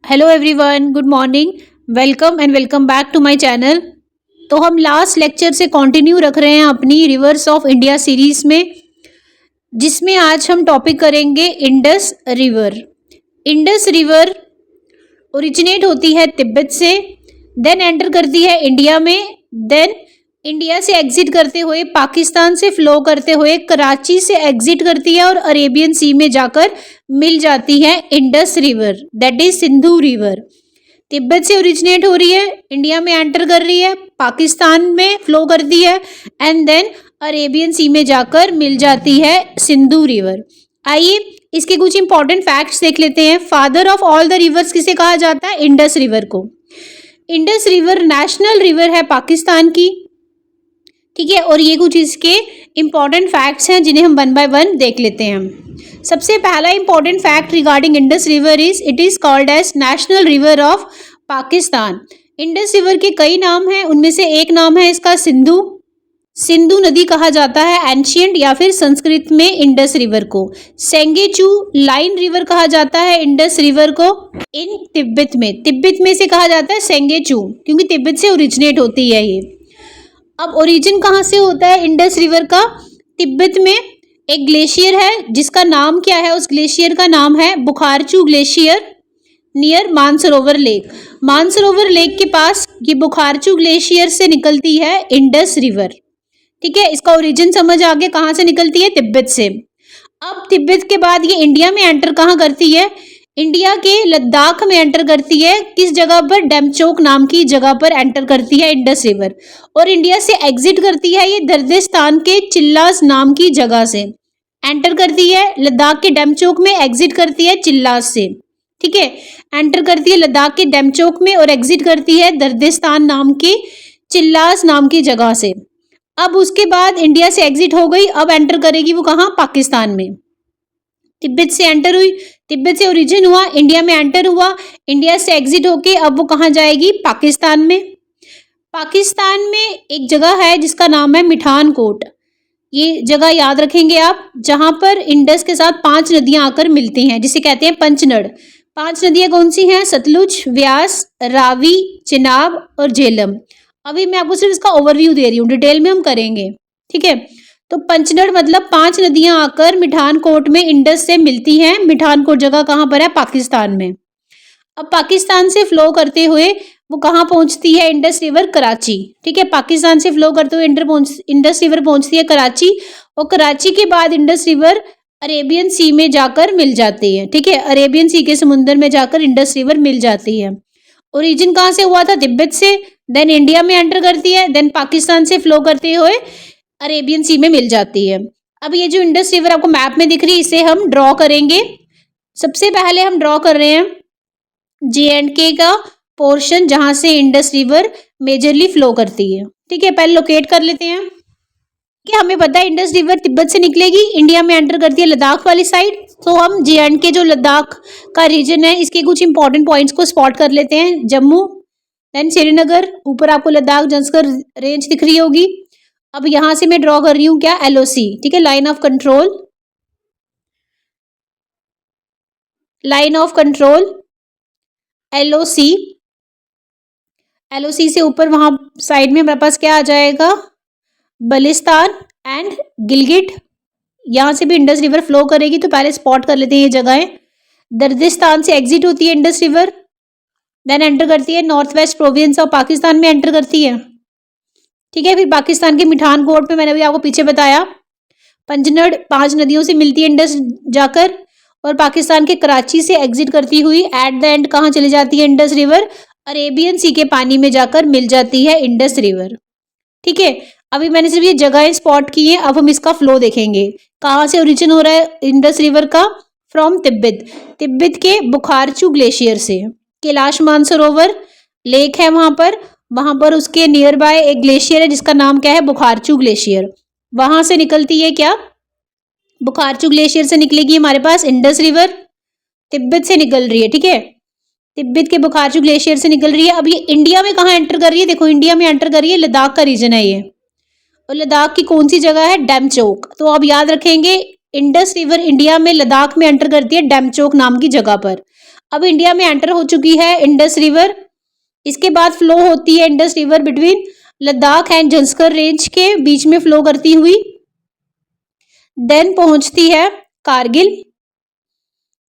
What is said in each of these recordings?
Hello everyone, good morning. Welcome and welcome back to my channel. तो हम last lecture से continue रख रहे हैं अपनी रिवर्स ऑफ इंडिया सीरीज में, जिसमें आज हम टॉपिक करेंगे Indus river. Indus river originate होती है तिब्बत से, देन एंटर करती है इंडिया में, देन इंडिया से एग्जिट करते हुए पाकिस्तान से फ्लो करते हुए कराची से एग्जिट करती है और अरेबियन सी में जाकर मिल जाती है Indus river, that is Sindhu river. Tibet से ओरिजिनेट हो रही है, इंडिया में एंटर कर रही है, पाकिस्तान में फ्लो करती है एंड देन अरेबियन सी में जाकर मिल जाती है सिंधु रिवर। आइए इसके कुछ इंपॉर्टेंट फैक्ट्स देख लेते हैं। Father of all the reverse किसे कहा जाता है? इंडस रिवर को। इंडस रिवर नेशनल रिवर है पाकिस्तान की, ठीक है। और ये कुछ इसके इंपॉर्टेंट फैक्ट्स हैं जिन्हें हम वन बाय वन देख लेते हैं। सबसे पहला important fact regarding Indus river is it is called as national river of Pakistan. Indus river के कई नाम हैं, उनमें से एक नाम है इसका सिंधु। सिंधु नदी कहा जाता है एंशियंट या फिर संस्कृत में इंडस रिवर को। सेंगेचू लाइन रिवर कहा जाता है इंडस रिवर को इन तिब्बत में से कहा जाता है सेंगेचू, क्योंकि तिब्बत से ओरिजिनेट होती है ये। अब ओरिजिन कहाँ से होता है इंडस रिवर का? तिब्बत में एक ग्लेशियर है जिसका नाम क्या है? उस ग्लेशियर का नाम है Bukharchu glacier near Mansarovar lake. Mansarovar lake के पास ये बुखारचू ग्लेशियर से निकलती है इंडस रिवर, ठीक है। इसका ओरिजिन समझ आ गया, कहाँ से निकलती है? तिब्बत से। अब तिब्बत के बाद ये इंडिया में एंटर कहाँ करती है? इंडिया के लद्दाख में एंटर करती है। किस जगह पर? डेमचोक नाम की जगह पर एंटर करती है इंडस रिवर। और इंडिया से एग्जिट करती है ये दर्दिस्तान के चिल्लास नाम की जगह से। एंटर करती है लद्दाख के डेमचोक में, एग्जिट करती है चिल्लास से, ठीक है। एंटर करती है लद्दाख के डेमचोक में और एग्जिट करती है दर्दिस्तान नाम के चिल्लास नाम की जगह से। अब उसके बाद इंडिया से एग्जिट हो गई, अब एंटर करेगी वो कहाँ? पाकिस्तान में। तिब्बत से एंटर हुई, तिब्बत से ओरिजिन हुआ, इंडिया में एंटर हुआ, इंडिया से एग्जिट होके अब वो कहाँ जाएगी? पाकिस्तान में। पाकिस्तान में एक जगह है जिसका नाम है मिठान कोट। ये जगह याद रखेंगे आप, जहाँ पर इंडस के साथ 5 नदियां आकर मिलती हैं, जिसे कहते हैं पंचनड़। 5 नदियां कौन सी हैं? सतलुज, व्यास, रावी, चिनाब और झेलम। अभी मैं आपको सिर्फ इसका ओवरव्यू दे रही हूँ, डिटेल में हम करेंगे, ठीक है। तो पंचनड़ मतलब 5 नदियां आकर मिठान कोट में इंडस से मिलती हैं। मिठान कोट जगह कहाँ पर है? पाकिस्तान में। अब पाकिस्तान से फ्लो करते हुए वो कहाँ पहुंचती है? इंडस रिवर कराची, ठीक है। पाकिस्तान से फ्लो करते हुए इंडस रिवर पहुंचती है कराची, और कराची के बाद इंडस रिवर अरेबियन सी में जाकर मिल जाती है, ठीक है। अरेबियन सी के समुद्र में जाकर इंडस रिवर मिल जाती है। ओरिजिन कहाँ से हुआ था? तिब्बत से, देन इंडिया में एंटर करती है, देन पाकिस्तान से फ्लो करते हुए अरेबियन सी में मिल जाती है। अब ये जो इंडस रिवर आपको मैप में दिख रही है, इसे हम ड्रॉ करेंगे। सबसे पहले हम ड्रॉ कर रहे हैं J&K का पोर्शन, जहां से इंडस रिवर मेजरली फ्लो करती है, ठीक है। पहले लोकेट कर लेते हैं कि हमें पता है इंडस रिवर तिब्बत से निकलेगी, इंडिया में एंटर करती है लद्दाख वाली साइड। तो हम J&K जो लद्दाख का रीजन है, इसके कुछ इंपॉर्टेंट पॉइंट्स को स्पॉट कर लेते हैं। जम्मू, देन श्रीनगर, ऊपर आपको लद्दाख जंस्कर रेंज दिख रही होगी। अब यहां से मैं ड्रॉ कर रही हूँ क्या? LOC, ठीक है, line of control. Line of control LOC। LOC से ऊपर वहां साइड में हमारे पास क्या आ जाएगा? बलिस्तान एंड गिलगिट। यहां से भी इंडस रिवर फ्लो करेगी, तो पहले स्पॉट कर लेते हैं ये जगहें। दर्दिस्तान से एग्जिट होती है इंडस रिवर, देन एंटर करती है north west province of Pakistan में एंटर करती है, ठीक है। फिर पाकिस्तान के मिठान कोट में मैंने अभी आपको पीछे बताया, पंचनड़ 5 नदियों से मिलती है इंडस जाकर, और पाकिस्तान के कराची से एग्जिट करती हुई एट द एंड कहाँ चली जाती है इंडस रिवर? अरेबियन सी के पानी में जाकर मिल जाती है इंडस रिवर, ठीक है। अभी मैंने सिर्फ ये जगह स्पॉट की है, अब हम इसका फ्लो देखेंगे। कहाँ से ओरिजिन हो रहा है इंडस रिवर का? फ्रॉम तिब्बत। तिब्बत के बुखारचू ग्लेशियर से। कैलाश मानसरोवर लेक है वहां पर उसके नियर बाय एक ग्लेशियर है जिसका नाम क्या है? Bukharchu glacier. वहां से निकलती है क्या? बुखारचू ग्लेशियर से निकलेगी हमारे पास इंडस रिवर, तिब्बत से निकल रही है, ठीक है। तिब्बत के बुखारचू ग्लेशियर से निकल रही है। अब ये इंडिया में कहाँ एंटर कर रही है? देखो, इंडिया में एंटर कर रही है, लद्दाख का रीजन है ये, और लद्दाख की कौन सी जगह है? डेमचोक। तो अब याद रखेंगे इंडस रिवर इंडिया में लद्दाख में एंटर करती है डेमचोक नाम की जगह पर। अब इंडिया में एंटर हो चुकी है इंडस रिवर। इसके बाद फ्लो होती है Indus river between Ladakh and Zanskar range के बीच में फ्लो करती हुई, देन पहुंचती है कारगिल,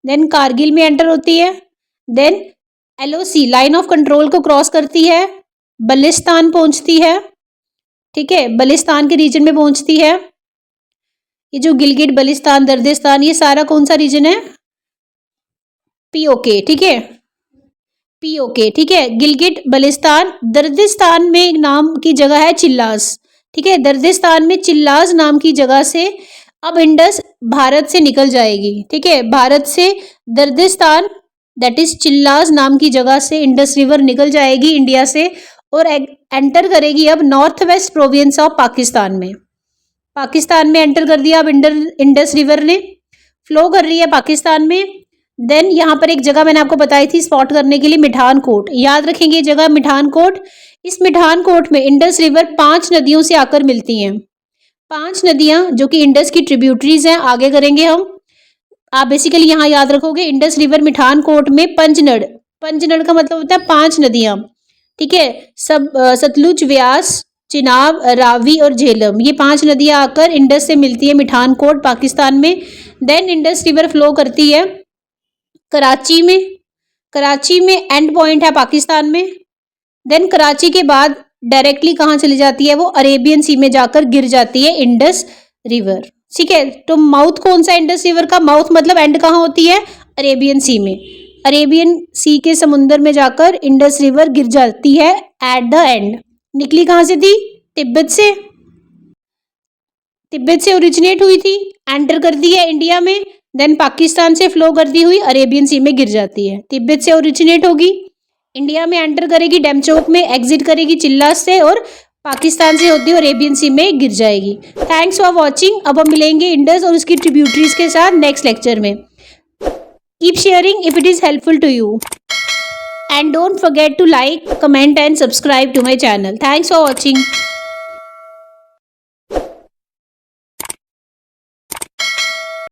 देन कारगिल में एंटर होती है, then LOC line of control को क्रॉस करती है, बलिस्तान पहुंचती है, ठीक है, बलिस्तान के रीजन में पहुंचती है। ये जो गिलगिट बलिस्तान दर्दिस्तान ये सारा कौन सा रीजन है, POK, ठीक है, POK, ठीक है। गिलगिट बलिस्तान, दर्दिस्तान में एक नाम की जगह है चिल्लास, ठीक है, दर्दिस्तान में चिल्लास नाम की जगह से अब इंडस भारत से निकल जाएगी, ठीक है, भारत से दर्दिस्तान दैट इज चिल्लास नाम की जगह से इंडस रिवर निकल जाएगी इंडिया से और एंटर करेगी अब north west province of Pakistan में। पाकिस्तान में एंटर कर दिया अब इंडस रिवर ने, फ्लो कर रही है पाकिस्तान में। देन यहाँ पर एक जगह मैंने आपको बताई थी स्पॉट करने के लिए, मिठान कोट, याद रखेंगे ये जगह मिठान कोट। इस मिठान कोट में इंडस रिवर 5 नदियों से आकर मिलती हैं, 5 नदियां जो कि इंडस की ट्रिब्यूटरीज हैं, आगे करेंगे हम। आप बेसिकली यहाँ याद रखोगे इंडस रिवर मिठान कोट में पंजनड़, पंजनड़ का मतलब होता है 5 नदियां, ठीक है, सब सतलुज, व्यास, चिनाब, रावी और झेलम, ये 5 नदियां आकर इंडस से मिलती है मिठान कोट पाकिस्तान में। देन इंडस रिवर फ्लो करती है कराची में, कराची में एंड पॉइंट है पाकिस्तान में। देन कराची के बाद डायरेक्टली कहाँ चली जाती है वो, अरेबियन सी में जाकर गिर जाती है इंडस रिवर, ठीक है। तो माउथ कौन सा इंडस रिवर का, माउथ मतलब एंड कहाँ होती है, अरेबियन सी में, अरेबियन सी के समुंदर में जाकर इंडस रिवर गिर जाती है एट द एंड। निकली कहाँ से थी, तिब्बत से, तिब्बत से ओरिजिनेट हुई थी, एंटर करती है इंडिया में, देन पाकिस्तान से फ्लो करती हुई अरेबियन सी में गिर जाती है। तिब्बत से ओरिजिनेट होगी, इंडिया में एंटर करेगी डेमचौक में, एग्जिट करेगी चिल्लास से और पाकिस्तान से होती हुई अरेबियन सी में गिर जाएगी। Thanks for watching. अब हम मिलेंगे इंडस और उसकी ट्रिब्यूटरीज के साथ नेक्स्ट लेक्चर में। Keep sharing if it is helpful to you and don't forget to like, comment and subscribe to my channel. Thanks for watching.